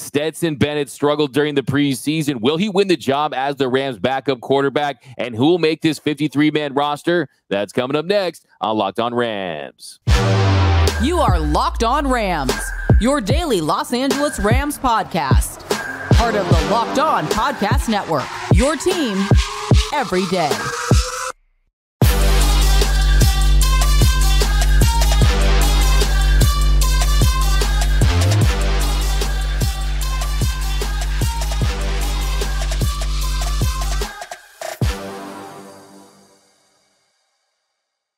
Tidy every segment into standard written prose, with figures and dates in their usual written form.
Stetson Bennett struggled during the preseason. Will he win the job as the Rams' backup quarterback? And who will make this 53-man roster? That's coming up next on Locked On Rams. You are Locked On Rams, your daily Los Angeles Rams podcast. Part of the Locked On Podcast Network, your team every day.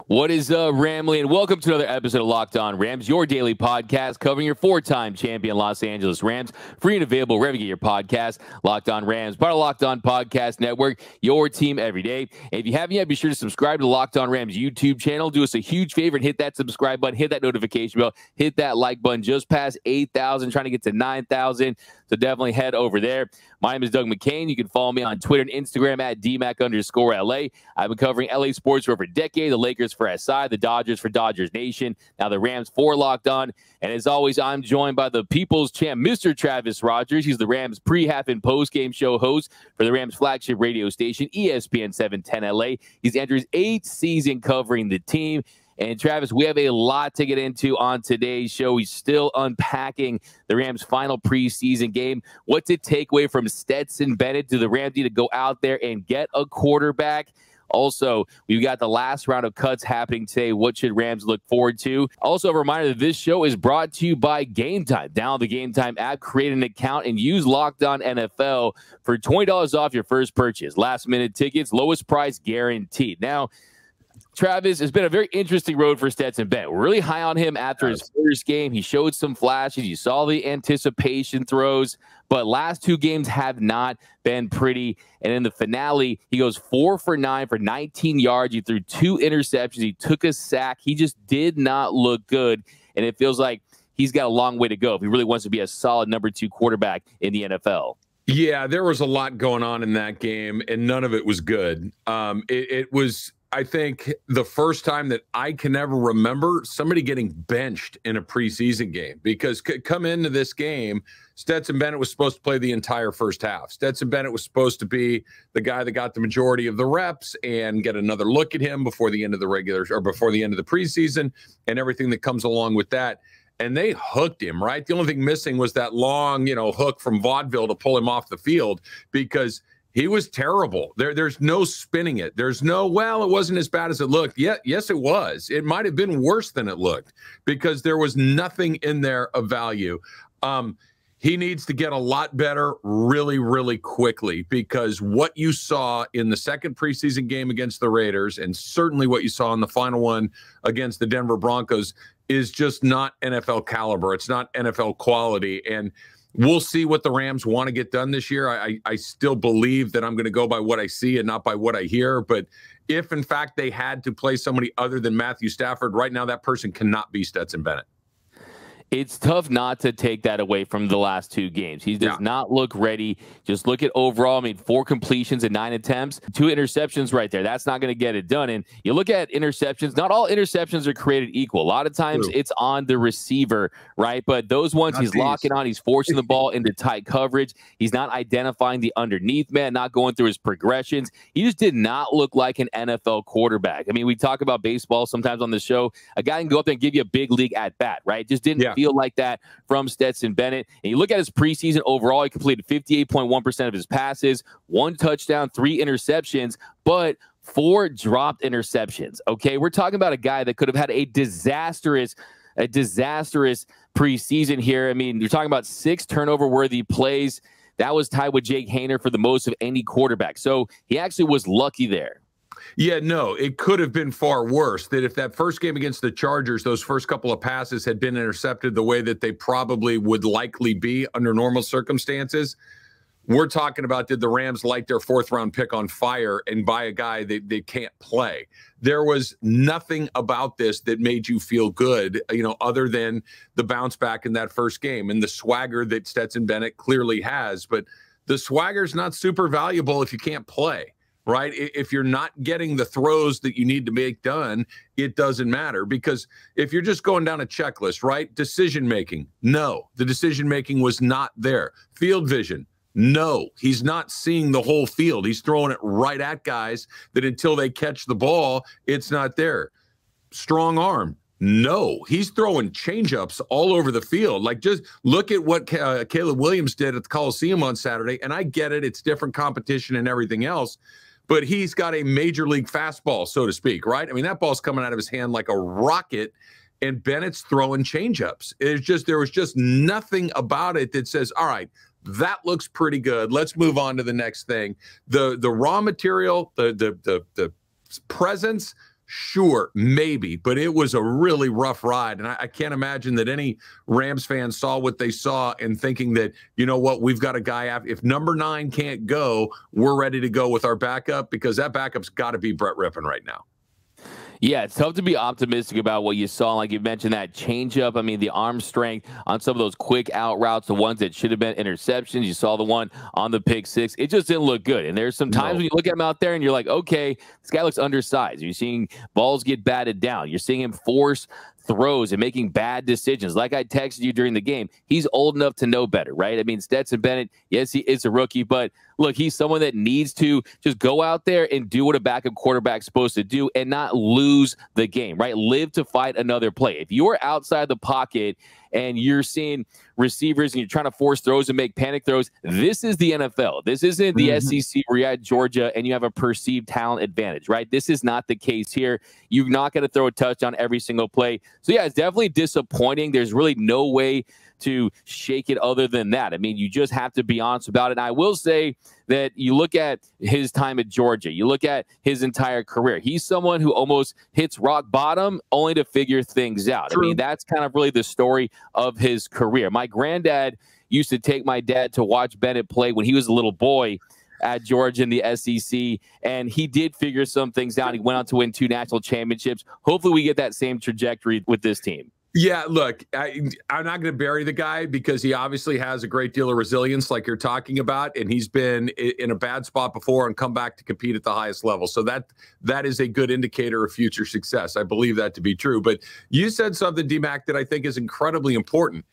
What is up, Ramley, and welcome to another episode of Locked On Rams, your daily podcast covering your four-time champion Los Angeles Rams. Free and available wherever you get your podcast. Locked On Rams, part of Locked On Podcast Network, your team every day. And if you haven't yet, be sure to subscribe to the Locked On Rams YouTube channel. Do us a huge favor and hit that subscribe button, hit that notification bell, hit that like button. Just past 8,000, trying to get to 9,000. So definitely head over there. My name is Doug McCain. You can follow me on Twitter and Instagram at DMAC_LA. I've been covering LA sports for over a decade. The Lakers for SI, the Dodgers for Dodgers Nation. Now the Rams for Locked On. And as always, I'm joined by the People's Champ, Mr. Travis Rogers. He's the Rams pre-half and post-game show host for the Rams flagship radio station, ESPN 710 LA. He's entered his 8th season covering the team. And Travis, we have a lot to get into on today's show. He's still unpacking the Rams' final preseason game. What to take away from Stetson Bennett? Do the Rams need to go out there and get a quarterback? Also, we've got the last round of cuts happening today. What should Rams look forward to? Also, a reminder that this show is brought to you by Gametime. Download the Gametime app, create an account, and use Locked On NFL for $20 off your first purchase. Last-minute tickets, lowest price guaranteed. Now, Travis, it's been a very interesting road for Stetson Bennett. We're really high on him after his first game. He showed some flashes. You saw the anticipation throws, but last two games have not been pretty. And in the finale, he goes 4 for 9 for 19 yards. He threw 2 interceptions. He took a sack. He just did not look good. And it feels like he's got a long way to go if he really wants to be a solid number 2 quarterback in the NFL. Yeah, there was a lot going on in that game, and none of it was good. It was, I think, the first time that I can ever remember somebody getting benched in a preseason game, because come into this game, Stetson Bennett was supposed to play the entire first half. Stetson Bennett was supposed to be the guy that got the majority of the reps and get another look at him before the end of the regular or before the end of the preseason and everything that comes along with that. And they hooked him, right? The only thing missing was that long, hook from vaudeville to pull him off the field, because he was terrible. There's no spinning it. There's no, well, it wasn't as bad as it looked. Yeah, yes, it was. It might have been worse than it looked, because there was nothing in there of value. He needs to get a lot better really, really quickly, because what you saw in the second preseason game against the Raiders, and certainly what you saw in the final one against the Denver Broncos, is just not NFL caliber. It's not NFL quality. And we'll see what the Rams want to get done this year. I still believe that I'm going to go by what I see and not by what I hear. But if, in fact, they had to play somebody other than Matthew Stafford, right now that person cannot be Stetson Bennett. It's tough not to take that away from the last 2 games. He does not look ready. Just look at overall. 4 completions and 9 attempts, 2 interceptions right there. That's not going to get it done. And you look at interceptions, not all interceptions are created equal. A lot of times it's on the receiver, right? But those ones he's locking on, he's forcing the ball into tight coverage. He's not identifying the underneath man, not going through his progressions. He just did not look like an NFL quarterback. We talk about baseball sometimes on the show. A guy can go up there and give you a big league at bat, right? Just didn't feel like that from Stetson Bennett. And you look at his preseason overall, he completed 58.1% of his passes, 1 touchdown, 3 interceptions, but 4 dropped interceptions. Okay, we're talking about a guy that could have had a disastrous preseason here. You're talking about 6 turnover-worthy plays. That was tied with Jake Haener for the most of any quarterback. So he actually was lucky there. Yeah, no, it could have been far worse. That if that first game against the Chargers, those first couple of passes had been intercepted the way that they probably would likely be under normal circumstances, we're talking about, did the Rams light their 4th-round pick on fire and buy a guy that they can't play? There was nothing about this that made you feel good, other than the bounce back in that first game and the swagger that Stetson Bennett clearly has. But the swagger's not super valuable if you can't play. right? If you're not getting the throws that you need to make done, it doesn't matter, because if you're just going down a checklist, right? Decision making, no, the decision making was not there. Field vision, no, he's not seeing the whole field. He's throwing it right at guys that until they catch the ball, it's not there. Strong arm, no, he's throwing changeups all over the field. Like, just look at what Caleb Williams did at the Coliseum on Saturday. And I get it. It's different competition and everything else, but he's got a major league fastball, so to speak, right? I mean, that ball's coming out of his hand like a rocket, and Bennett's throwing changeups. There was just nothing about it that says, all right, that looks pretty good. Let's move on to the next thing. The raw material, the presence, sure, maybe, but it was a really rough ride. And I can't imagine that any Rams fans saw what they saw and thinking that, you know what, we've got a guy, if number 9 can't go, we're ready to go with our backup, because that backup's got to be Brett Rippon right now. Yeah, it's tough to be optimistic about what you saw. Like you mentioned, that changeup. I mean, the arm strength on some of those quick out routes, the ones that should have been interceptions. You saw the one on the pick six. It just didn't look good. And there's some times when you look at him out there and you're like, okay, this guy looks undersized. You're seeing balls get batted down. You're seeing him force throws and making bad decisions. Like I texted you during the game, he's old enough to know better, right? I mean, Stetson Bennett, yes, he is a rookie, but look, he's someone that needs to just go out there and do what a backup quarterback's supposed to do and not lose the game, right? Live to fight another play. If you're outside the pocket and you're seeing receivers and you're trying to force throws and make panic throws, this is the NFL. This isn't the SEC where you're at Georgia and you have a perceived talent advantage, right? This is not the case here. You're not going to throw a touchdown every single play. So, yeah, it's definitely disappointing. There's really no way to shake it other than that. I mean, you just have to be honest about it. And I will say that you look at his time at Georgia, you look at his entire career, he's someone who almost hits rock bottom only to figure things out. True. I mean, that's kind of really the story of his career. My granddad used to take my dad to watch Bennett play when he was a little boy at Georgia in the SEC, and he did figure some things out. He went on to win 2 national championships. Hopefully we get that same trajectory with this team. Yeah, look, I'm not going to bury the guy because he obviously has a great deal of resilience like you're talking about, and he's been in a bad spot before and come back to compete at the highest level. So that is a good indicator of future success. I believe that to be true. But you said something, D-Mac, that I think is incredibly important.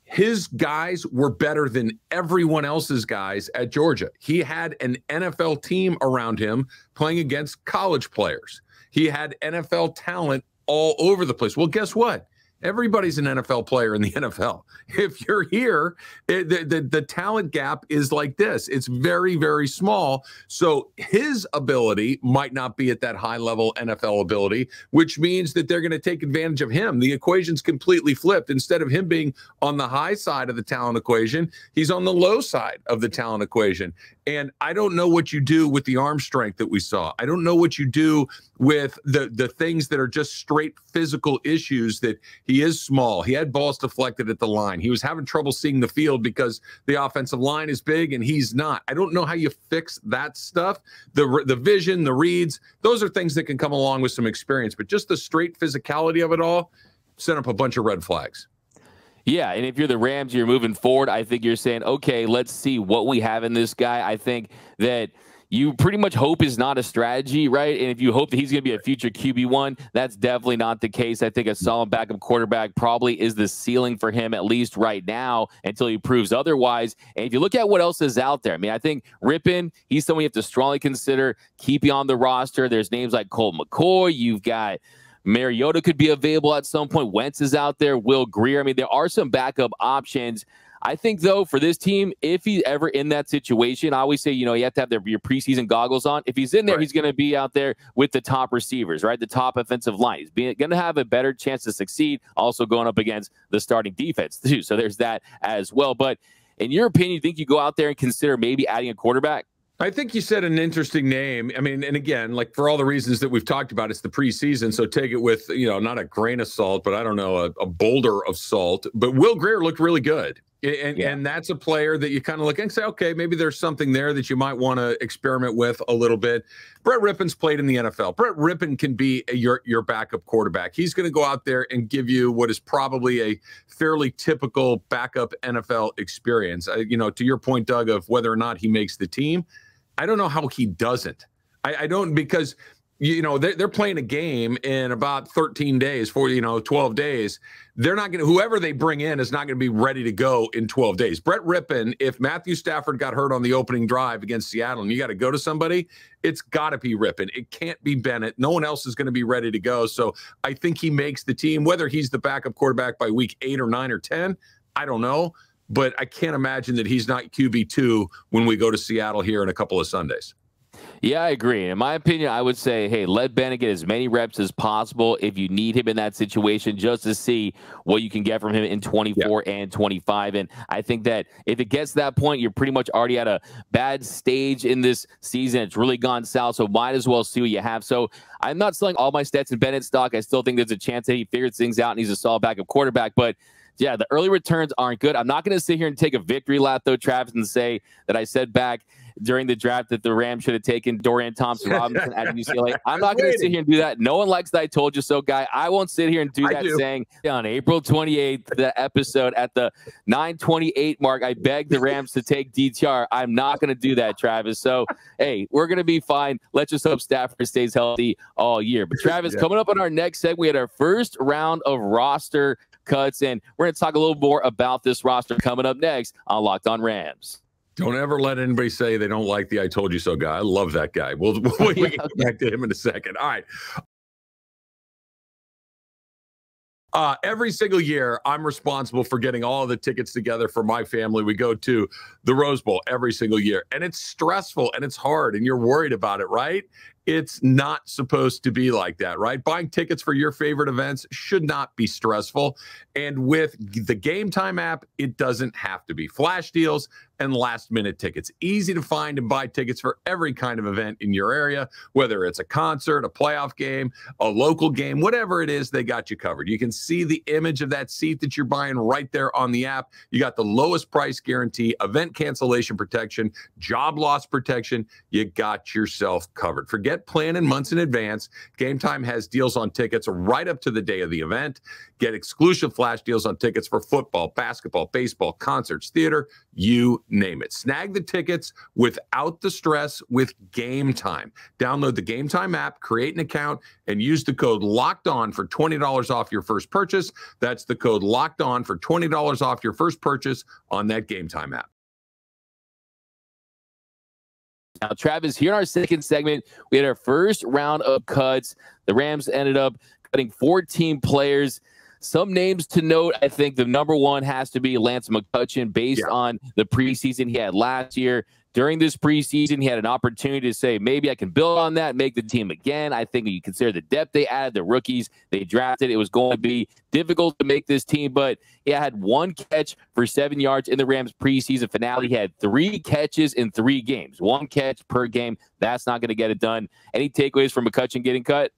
His guys were better than everyone else's guys at Georgia. He had an NFL team around him playing against college players. He had NFL talent all over the place. Well, guess what? Everybody's an NFL player in the NFL. If you're here, the talent gap is like this. It's very, very small. So his ability might not be at that high level NFL ability, which means that they're going to take advantage of him. The equation's completely flipped. Instead of him being on the high side of the talent equation, he's on the low side of the talent equation. And I don't know what you do with the arm strength that we saw. I don't know what you do with the things that are just straight physical issues, that he is small. He had balls deflected at the line. He was having trouble seeing the field because the offensive line is big and he's not. I don't know how you fix that stuff. The vision, the reads, those are things that can come along with some experience. But just the straight physicality of it all sent up a bunch of red flags. Yeah, and if you're the Rams, you're moving forward. I think you're saying, okay, let's see what we have in this guy. I think that you pretty much hope is not a strategy, right? And if you hope that he's going to be a future QB1, that's definitely not the case. I think a solid backup quarterback probably is the ceiling for him, at least right now, until he proves otherwise. And if you look at what else is out there, I mean, I think Rippon, he's someone you have to strongly consider keeping on the roster. There's names like Colt McCoy. You've got Mariota could be available at some point. Wentz is out there. Will Grier. I mean, there are some backup options. I think, though, for this team, if he's ever in that situation, I always say, you have to have your preseason goggles on. If he's in there, right, he's going to be out there with the top receivers, right? The top offensive line. He's going to have a better chance to succeed, also going up against the starting defense, too. So there's that as well. But in your opinion, you think you go out there and consider maybe adding a quarterback? I think you said an interesting name. I mean, and again, like for all the reasons that we've talked about, it's the preseason. So take it with, not a grain of salt, but I don't know, a boulder of salt. But Will Grier looked really good. And that's a player that you kind of look and say, okay, maybe there's something there that you might want to experiment with a little bit. Brett Rippon's played in the NFL. Brett Rippon can be your backup quarterback. He's going to go out there and give you what is probably a fairly typical backup NFL experience. To your point, Doug, of whether or not he makes the team, I don't know how he doesn't. I don't, because they're playing a game in about 13 days, 12 days. They're not going to, whoever they bring in is not going to be ready to go in 12 days. Brett Rippon, if Matthew Stafford got hurt on the opening drive against Seattle and you got to go to somebody, it's got to be Rippon. It can't be Bennett. No one else is going to be ready to go. So I think he makes the team, whether he's the backup quarterback by week 8 or 9 or 10, I don't know. But I can't imagine that he's not QB2 when we go to Seattle here in a couple of Sundays. Yeah, I agree. In my opinion, I would say, hey, let Bennett get as many reps as possible if you need him in that situation, just to see what you can get from him in 24 and 25. And I think that if it gets to that point, you're pretty much already at a bad stage in this season. It's really gone south, so might as well see what you have. So I'm not selling all my Stetson Bennett stock. I still think there's a chance that he figures things out and he's a solid backup quarterback. But yeah, the early returns aren't good. I'm not going to sit here and take a victory lap, though, Travis, and say that I said back during the draft that the Rams should have taken Dorian Thompson-Robinson at UCLA. I'm not going to sit here and do that. No one likes the I told you so guy. I won't sit here and do that saying on April 28th, the episode at the 9:28 mark, I begged the Rams to take DTR. I'm not going to do that, Travis. So, hey, we're going to be fine. Let's just hope Stafford stays healthy all year. But, Travis, coming up on our next segment, we had our first round of roster cuts, and we're going to talk a little more about this roster coming up next on Locked On Rams. Don't ever let anybody say they don't like the I told you so guy. I love that guy. We can get back to him in a second. All right. Every single year, I'm responsible for getting all the tickets together for my family. We go to the Rose Bowl every single year, and it's stressful and it's hard, and you're worried about it, right? It's not supposed to be like that, right? Buying tickets for your favorite events should not be stressful. And with the Gametime app, it doesn't have to be. Flash deals and last-minute tickets. Easy to find and buy tickets for every kind of event in your area, whether it's a concert, a playoff game, a local game, whatever it is, they got you covered. You can see the image of that seat that you're buying right there on the app. You got the lowest price guarantee, event cancellation protection, job loss protection. You got yourself covered. Forget planning months in advance. Gametime has deals on tickets right up to the day of the event. Get exclusive flash deals on tickets for football, basketball, baseball, concerts, theater, you name it. Snag the tickets without the stress with Gametime. Download the Gametime app, create an account, and use the code LOCKEDON for $20 off your first purchase. That's the code LOCKEDON for $20 off your first purchase on that Gametime app. Now, Travis, here in our second segment, we had our first round of cuts. The Rams ended up cutting 14 players. Some names to note, I think the number one has to be Lance McCutcheon based on the preseason he had last year. During this preseason, he had an opportunity to say, maybe I can build on that, make the team again. I think you consider the depth they added, the rookies they drafted, it was going to be difficult to make this team, but he had one catch for 7 yards in the Rams preseason finale. He had 3 catches in 3 games, 1 catch per game. That's not going to get it done. Any takeaways from McCutcheon getting cut?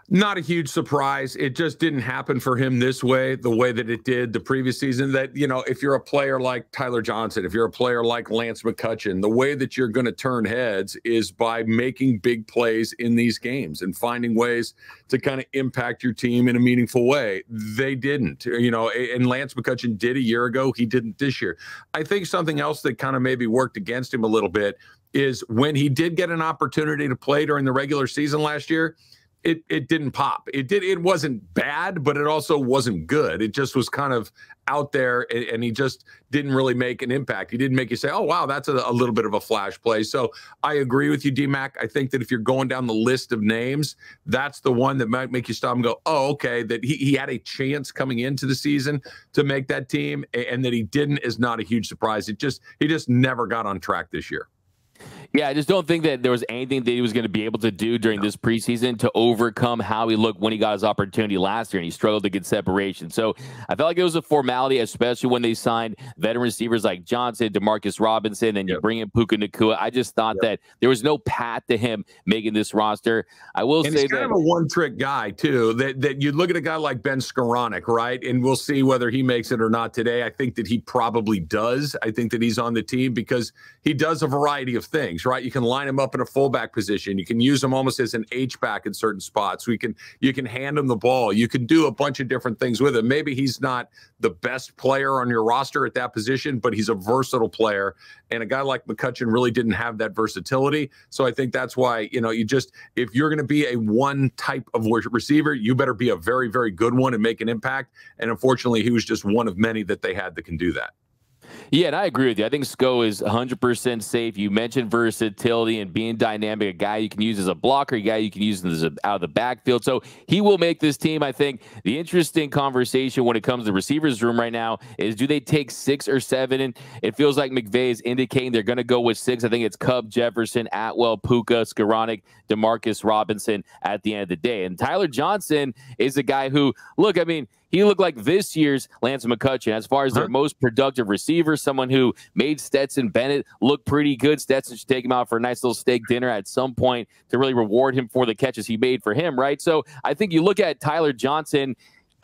Not a huge surprise. It just didn't happen for him this way, the way that it did the previous season. That, if you're a player like Tyler Johnson, if you're a player like Lance McCutcheon, the way that you're going to turn heads is by making big plays in these games and finding ways to kind of impact your team in a meaningful way. They didn't, and Lance McCutcheon did a year ago. He didn't this year. I think something else that kind of maybe worked against him a little bit is when he did get an opportunity to play during the regular season last year, it didn't pop. It wasn't bad, but it also wasn't good. It just was kind of out there, and he just didn't really make an impact. He didn't make you say, oh, wow, that's a little bit of a flash play. So I agree with you, D-Mac. I think that if you're going down the list of names, that's the one that might make you stop and go, oh, okay, that he had a chance coming into the season to make that team, and that he didn't is not a huge surprise. He just never got on track this year. Yeah, I just don't think that there was anything that he was going to be able to do during this preseason to overcome how he looked when he got his opportunity last year, and he struggled to get separation. So I felt like it was a formality, especially when they signed veteran receivers like Johnson, Demarcus Robinson, and you bring in Puka Nacua. I just thought that there was no path to him making this roster. I will say he's kind of a one-trick guy, too, that you look at a guy like Ben Skoranek, right? And we'll see whether he makes it or not today. I think that he probably does. I think that he's on the team because he does a variety of things. leagues, right? You can line him up in a fullback position. You can use him almost as an H-back in certain spots. You can hand him the ball. You can do a bunch of different things with him. Maybe he's not the best player on your roster at that position, but he's a versatile player. And a guy like McCutcheon really didn't have that versatility. So I think that's why, if you're going to be a one type of receiver, you better be a very, very good one and make an impact. And unfortunately, he was just one of many that they had that can do that. Yeah, and I agree with you. I think Sko is 100% safe. You mentioned versatility and being dynamic, a guy you can use as a blocker, a guy you can use as out of the backfield. So he will make this team. I think the interesting conversation when it comes to the receivers room right now is, do they take 6 or 7? And it feels like McVay is indicating they're going to go with 6. I think it's Cup, Jefferson, Atwell, Puka, Skoranek, Demarcus Robinson at the end of the day. And Tyler Johnson is a guy who, look, I mean, he looked like this year's Lance McCutcheon as far as their most productive receiver, someone who made Stetson Bennett look pretty good. Stetson should take him out for a nice little steak dinner at some point to really reward him for the catches he made for him, right? So I think you look at Tyler Johnson,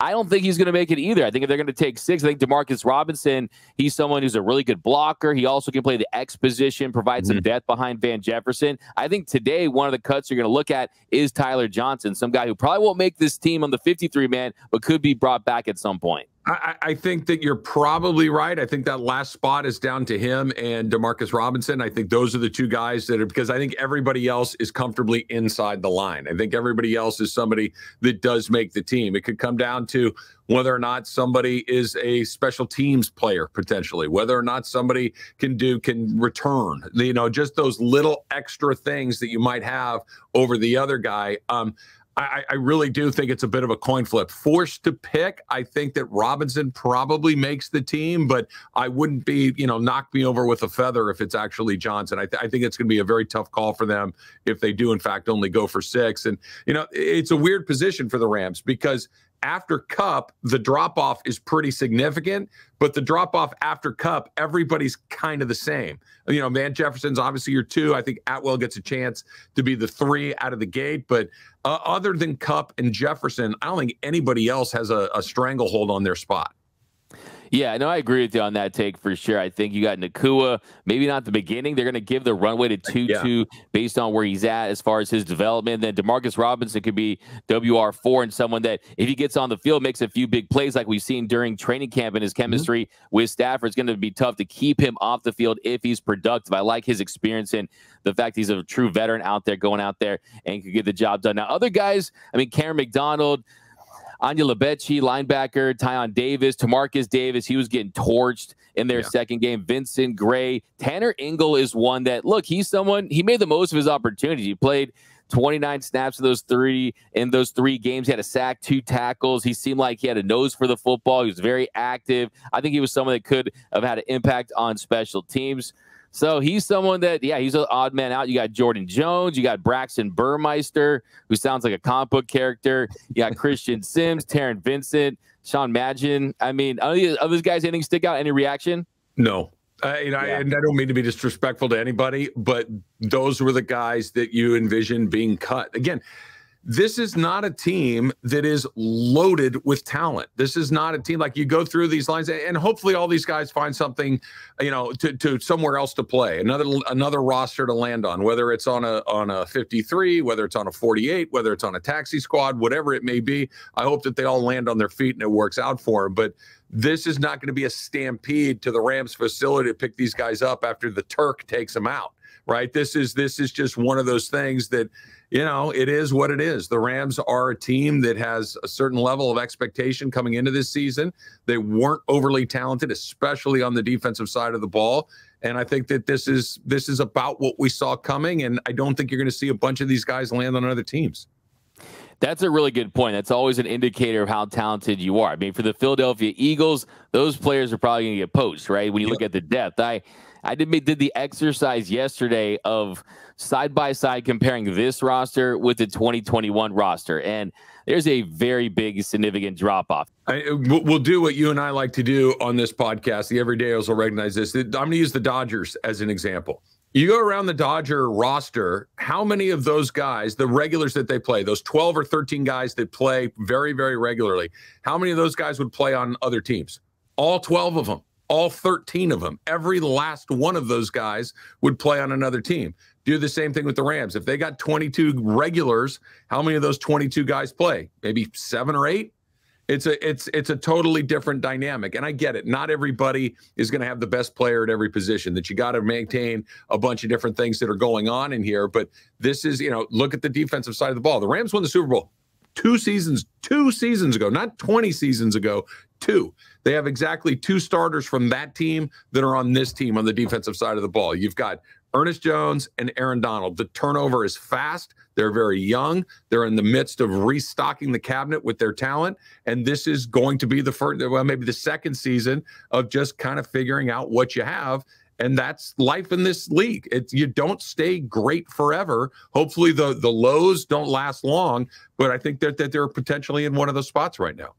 I don't think he's going to make it either. I think if they're going to take 6, I think Demarcus Robinson, he's someone who's a really good blocker. He also can play the X position, provide some depth behind Van Jefferson. I think today one of the cuts you're going to look at is Tyler Johnson, some guy who probably won't make this team on the 53-man, but could be brought back at some point. I think that you're probably right. I think that last spot is down to him and Demarcus Robinson. I think those are the two guys that are, because I think everybody else is comfortably inside the line. I think everybody else is somebody that does make the team. It could come down to whether or not somebody is a special teams player, potentially, whether or not somebody can return, just those little extra things that you might have over the other guy. I really do think it's a bit of a coin flip. Forced to pick, I think that Robinson probably makes the team, but I wouldn't be, knock me over with a feather if it's actually Johnson. I think it's going to be a very tough call for them if they do, in fact, only go for 6. And, it's a weird position for the Rams because after Cup, the drop-off is pretty significant, but the drop-off after Cup, everybody's kind of the same. Van Jefferson's obviously your 2. I think Atwell gets a chance to be the 3 out of the gate, but other than Cup and Jefferson, I don't think anybody else has a stranglehold on their spot. Yeah, no, I agree with you on that take for sure. I think you got Nakua, maybe not the beginning. They're going to give the runway to Tutu based on where he's at as far as his development. Then Demarcus Robinson could be WR4 and someone that, if he gets on the field, makes a few big plays like we've seen during training camp and his chemistry with Stafford. It's going to be tough to keep him off the field if he's productive. I like his experience and the fact he's a true veteran out there, going out there and can get the job done. Now, other guys, I mean, Karen McDonald, Anya Lebechi, linebacker, Tyon Davis, Tamarcus Davis, he was getting torched in their second game. Vincent Gray. Tanner Ingle is one that, look, he's someone, he made the most of his opportunity. He played 29 snaps in those three games. He had a sack, 2 tackles. He seemed like he had a nose for the football. He was very active. I think he was someone that could have had an impact on special teams. So he's someone that, he's an odd man out. You got Jordan Jones. You got Braxton Burmeister, who sounds like a comic book character. You got Christian Sims, Taryn Vincent, Sean Magin. I mean, are those guys anything stick out? Any reaction? No. And I don't mean to be disrespectful to anybody, but those were the guys that you envision being cut. Again, this is not a team that is loaded with talent. This is not a team like you go through these lines and hopefully all these guys find something, to somewhere else to play, another roster to land on, whether it's on a 53, whether it's on a 48, whether it's on a taxi squad, whatever it may be. I hope that they all land on their feet and it works out for them. But this is not going to be a stampede to the Rams facility to pick these guys up after the Turk takes them out, right? This is just one of those things that, it is what it is. The Rams are a team that has a certain level of expectation coming into this season. They weren't overly talented, especially on the defensive side of the ball. And I think that this is about what we saw coming. And I don't think you're going to see a bunch of these guys land on other teams. That's a really good point. That's always an indicator of how talented you are. I mean, for the Philadelphia Eagles, those players are probably going to get poached, right? When you look at the depth. I did the exercise yesterday of side-by-side comparing this roster with the 2021 roster, and there's a very big, significant drop-off. We'll do what you and I like to do on this podcast. The Everydayers will recognize this. I'm going to use the Dodgers as an example. You go around the Dodger roster, how many of those guys, the regulars that they play, those 12 or 13 guys that play very, very regularly, how many of those guys would play on other teams? All 12 of them. All 13 of them. Every last one of those guys would play on another team. Do the same thing with the Rams. If they got 22 regulars, how many of those 22 guys play? Maybe 7 or 8? It's a totally different dynamic. And I get it. Not everybody is going to have the best player at every position, that you got to maintain a bunch of different things that are going on in here. But this is, look at the defensive side of the ball. The Rams won the Super Bowl two seasons ago, not 20 seasons ago, 2. They have exactly 2 starters from that team that are on this team on the defensive side of the ball. You've got Ernest Jones and Aaron Donald. The turnover is fast. They're very young. They're in the midst of restocking the cabinet with their talent. And this is going to be the first, well, maybe the second season of just kind of figuring out what you have. And that's life in this league. You don't stay great forever. Hopefully the lows don't last long, but I think that they're potentially in one of those spots right now.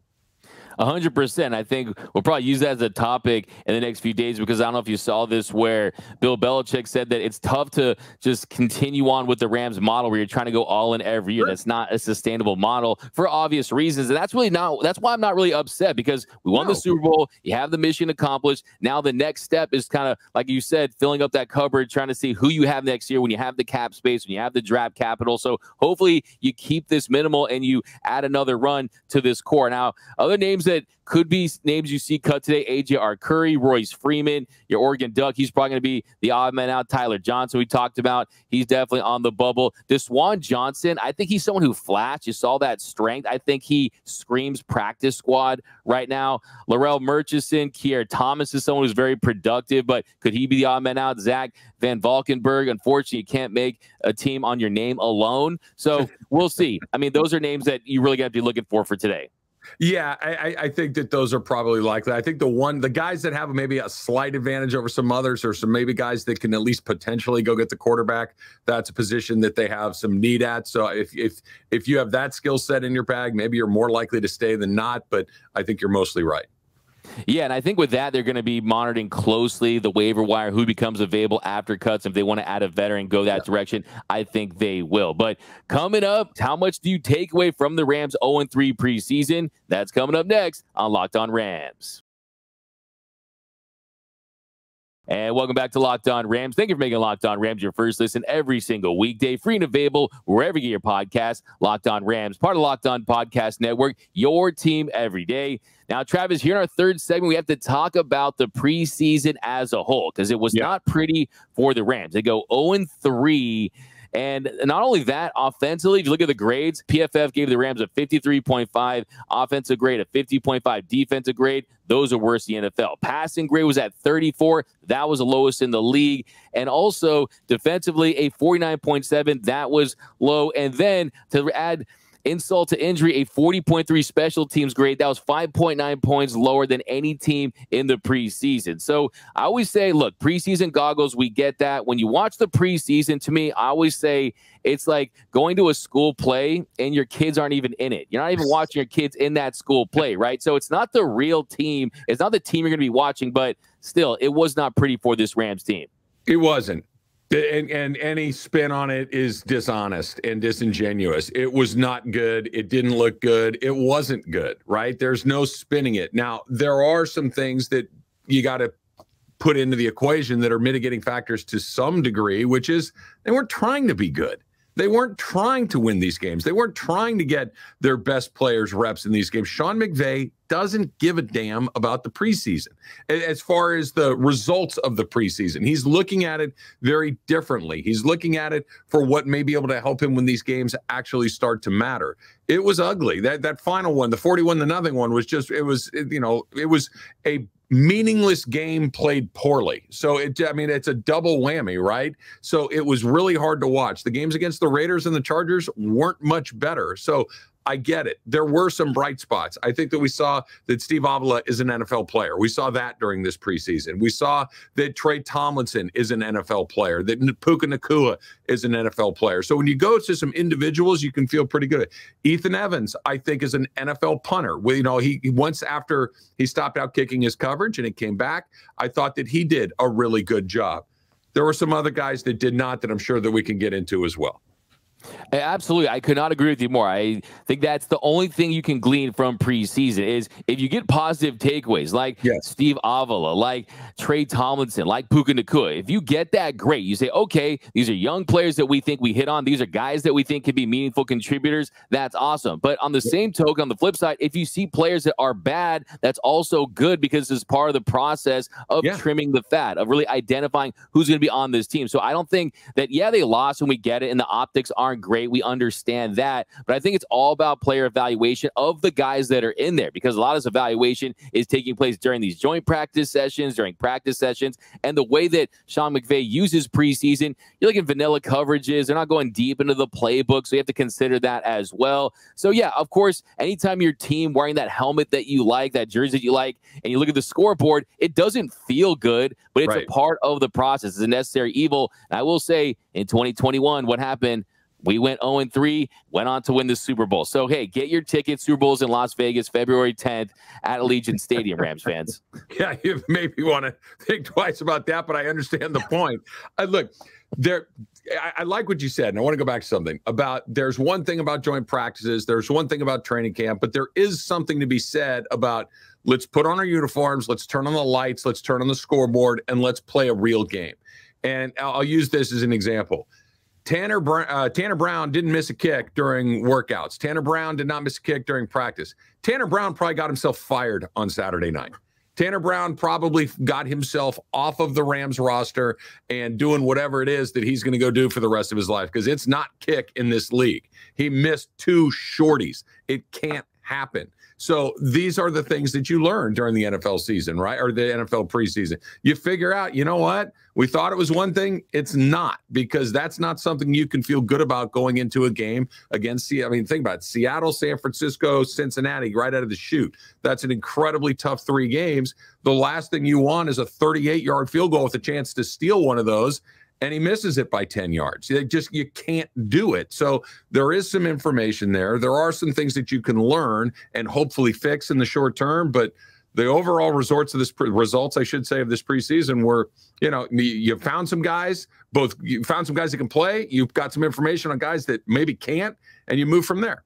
100%. I think we'll probably use that as a topic in the next few days, because I don't know if you saw this, where Bill Belichick said that it's tough to just continue on with the Rams model where you're trying to go all in every year. That's not a sustainable model for obvious reasons. And that's why I'm not really upset, because we won the Super Bowl. You have the mission accomplished. Now the next step is kind of, like you said, filling up that cupboard, trying to see who you have next year when you have the cap space, when you have the draft capital. So hopefully you keep this minimal and you add another run to this core. Now, other names that could be names you see cut today: A.J. Arcuri, Royce Freeman, your Oregon Duck. He's probably going to be the odd man out. Tyler Johnson, we talked about. He's definitely on the bubble. Desjuan Johnson, I think he's someone who flashed. You saw that strength. I think he screams practice squad right now. Laurel Murchison, Kier Thomas is someone who's very productive, but could he be the odd man out? Zach Van Valkenburg, unfortunately, you can't make a team on your name alone. So we'll see. I mean, those are names that you really got to be looking for today. Yeah, I think that those are probably likely. I think the guys that have maybe a slight advantage over some others, or some maybe guys that can at least potentially go get the quarterback, that's a position that they have some need at. So if you have that skill set in your bag, maybe you're more likely to stay than not, but I think you're mostly right. Yeah, and I think with that, they're going to be monitoring closely the waiver wire, who becomes available after cuts. If they want to add a veteran, go that direction, I think they will. But coming up, how much do you take away from the Rams' 0-3 preseason? That's coming up next on Locked On Rams. And welcome back to Locked On Rams. Thank you for making Locked On Rams your first listen every single weekday, free and available wherever you get your podcast. Locked On Rams, part of Locked On Podcast Network, your team every day. Now, Travis, here in our third segment, we have to talk about the preseason as a whole, because it was not pretty for the Rams. They go 0-3. And not only that, offensively, if you look at the grades, PFF gave the Rams a 53.5 offensive grade, a 50.5 defensive grade. Those are worse in the NFL. Passing grade was at 34. That was the lowest in the league. And also defensively, a 49.7. That was low. And then to add insult to injury, a 40.3 special teams grade. That was 5.9 points lower than any team in the preseason. So I always say, look, preseason goggles, we get that. When you watch the preseason, to me, I always say it's like going to a school play and your kids aren't even in it. You're not even watching your kids in that school play, right? So it's not the real team. It's not the team you're going to be watching, but still, it was not pretty for this Rams team. It wasn't. And any spin on it is dishonest and disingenuous. It was not good. It didn't look good. It wasn't good, right? There's no spinning it. Now, there are some things that you got to put into the equation that are mitigating factors to some degree, which is they weren't trying to be good. They weren't trying to win these games. They weren't trying to get their best players reps in these games. Sean McVay doesn't give a damn about the preseason. As far as the results of the preseason, he's looking at it very differently. He's looking at it for what may be able to help him when these games actually start to matter. It was ugly. That final one, the 41-0 one, was just, it was a meaningless game played poorly. So it's a double whammy, right? So it was really hard to watch. The games against the Raiders and the Chargers weren't much better. So I get it. There were some bright spots. I think that we saw that Steve Avila is an NFL player. We saw that during this preseason. We saw that Trey Tomlinson is an NFL player, that Puka Nacua is an NFL player. So when you go to some individuals, you can feel pretty good. Ethan Evans, I think, is an NFL punter. He once after he stopped out kicking his coverage and it came back, I thought that he did a really good job. There were some other guys that did not, that I'm sure that we can get into as well. Absolutely. I could not agree with you more. I think that's the only thing you can glean from preseason is if you get positive takeaways like Steve Avila, like Trey Tomlinson, like Puka Nacua. If you get that, great. You say, okay, these are young players that we think we hit on. These are guys that we think can be meaningful contributors. That's awesome. But on the same token, on the flip side, if you see players that are bad, that's also good because it's part of the process of trimming the fat, of really identifying who's going to be on this team. So I don't think that, they lost and we get it and the optics aren't great. We understand that. But I think it's all about player evaluation of the guys that are in there because a lot of this evaluation is taking place during these joint practice sessions, during practice sessions. And the way that Sean McVay uses preseason, you're looking at vanilla coverages. They're not going deep into the playbook. So you have to consider that as well. So, of course, anytime your team wearing that helmet that you like, that jersey that you like, and you look at the scoreboard, it doesn't feel good, but it's a part of the process. It's a necessary evil. And I will say in 2021, what happened? We went 0-3, went on to win the Super Bowl. So, hey, get your tickets. Super Bowl's in Las Vegas, February 10th at Allegiant Stadium, Rams fans. Yeah, you maybe want to think twice about that, but I understand the point. Look, I like what you said, and I want to go back to something about there's one thing about joint practices, there's one thing about training camp, but there is something to be said about let's put on our uniforms, let's turn on the lights, let's turn on the scoreboard, and let's play a real game. And I'll use this as an example. Tanner Brown didn't miss a kick during workouts. Tanner Brown did not miss a kick during practice. Tanner Brown probably got himself fired on Saturday night. Tanner Brown probably got himself off of the Rams roster and doing whatever it is that he's going to go do for the rest of his life because it's not kick in this league. He missed 2 shorties. It can't happen. So these are the things that you learn during the NFL season, right? Or the NFL preseason. You figure out, you know what? We thought it was one thing. It's not, because that's not something you can feel good about going into a game against. I mean, think about it. Seattle, San Francisco, Cincinnati, right out of the chute. That's an incredibly tough 3 games. The last thing you want is a 38-yard field goal with a chance to steal one of those, and he misses it by 10 yards. You can't do it. So there is some information there. There are some things that you can learn and hopefully fix in the short term. But the overall results of this preseason were, you found some guys. You found some guys that can play. You've got some information on guys that maybe can't, and you move from there.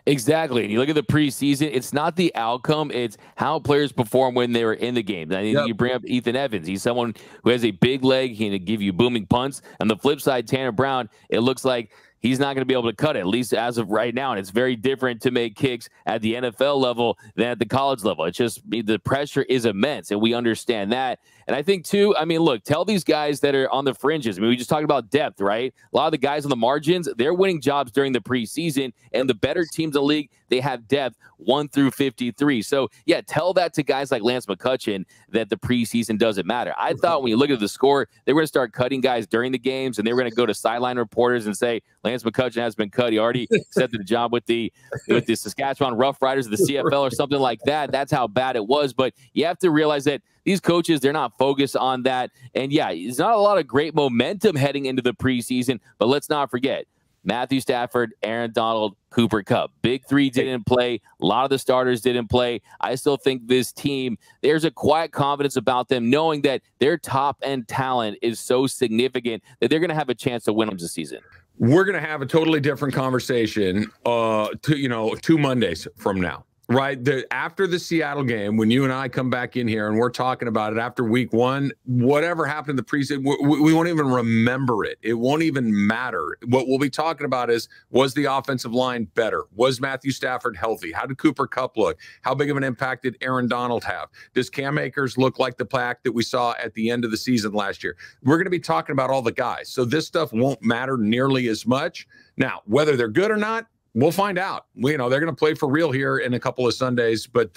Exactly. And you look at the preseason, it's not the outcome, it's how players perform when they were in the game. I mean, you bring up Ethan Evans. He's someone who has a big leg. He can give you booming punts. On the flip side, Tanner Brown, it looks like he's not going to be able to cut it, at least as of right now. And it's very different to make kicks at the NFL level than at the college level. It's just the pressure is immense, and we understand that. And I think, too, look, tell these guys that are on the fringes. We just talked about depth, right? A lot of the guys on the margins, they're winning jobs during the preseason, and the better teams in the league, they have depth 1 through 53. So, tell that to guys like Lance McCutcheon that the preseason doesn't matter. I thought when you look at the score, they were going to start cutting guys during the games, and they were going to go to sideline reporters and say, Lance McCutcheon has been cut. He already accepted the job with the Saskatchewan Roughriders of the CFL or something like that. That's how bad it was. But you have to realize that these coaches, they're not focused on that. And, it's not a lot of great momentum heading into the preseason. But let's not forget, Matthew Stafford, Aaron Donald, Cooper Kupp. Big 3 didn't play. A lot of the starters didn't play. I still think this team, there's a quiet confidence about them knowing that their top-end talent is so significant that they're going to have a chance to win them this season. We're going to have a totally different conversation 2 Mondays from now. Right. After the Seattle game, when you and I come back in here and we're talking about it after week 1, whatever happened in the preseason, we won't even remember it. It won't even matter. What we'll be talking about is, was the offensive line better? Was Matthew Stafford healthy? How did Cooper Kupp look? How big of an impact did Aaron Donald have? Does Cam Akers look like the pack that we saw at the end of the season last year? We're going to be talking about all the guys. So this stuff won't matter nearly as much. Now, whether they're good or not, we'll find out. They're going to play for real here in a couple of Sundays, but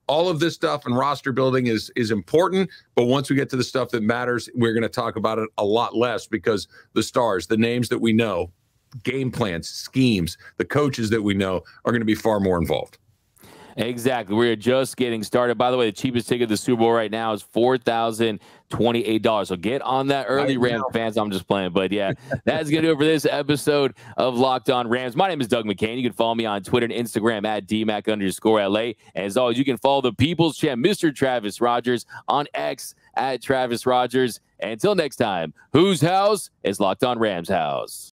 all of this stuff and roster building is important. But once we get to the stuff that matters, we're going to talk about it a lot less because the stars, the names that we know, game plans, schemes, the coaches that we know are going to be far more involved. Exactly. We're just getting started. By the way, the cheapest ticket to the Super Bowl right now is $4,028. So get on that early, Rams fans. I'm just playing. But, that's going to do it for this episode of Locked On Rams. My name is Doug McCain. You can follow me on Twitter and Instagram at DMAC_LA. And as always, you can follow the People's Champ, Mr. Travis Rogers, on X at Travis Rogers. And until next time, whose house is Locked On Rams house?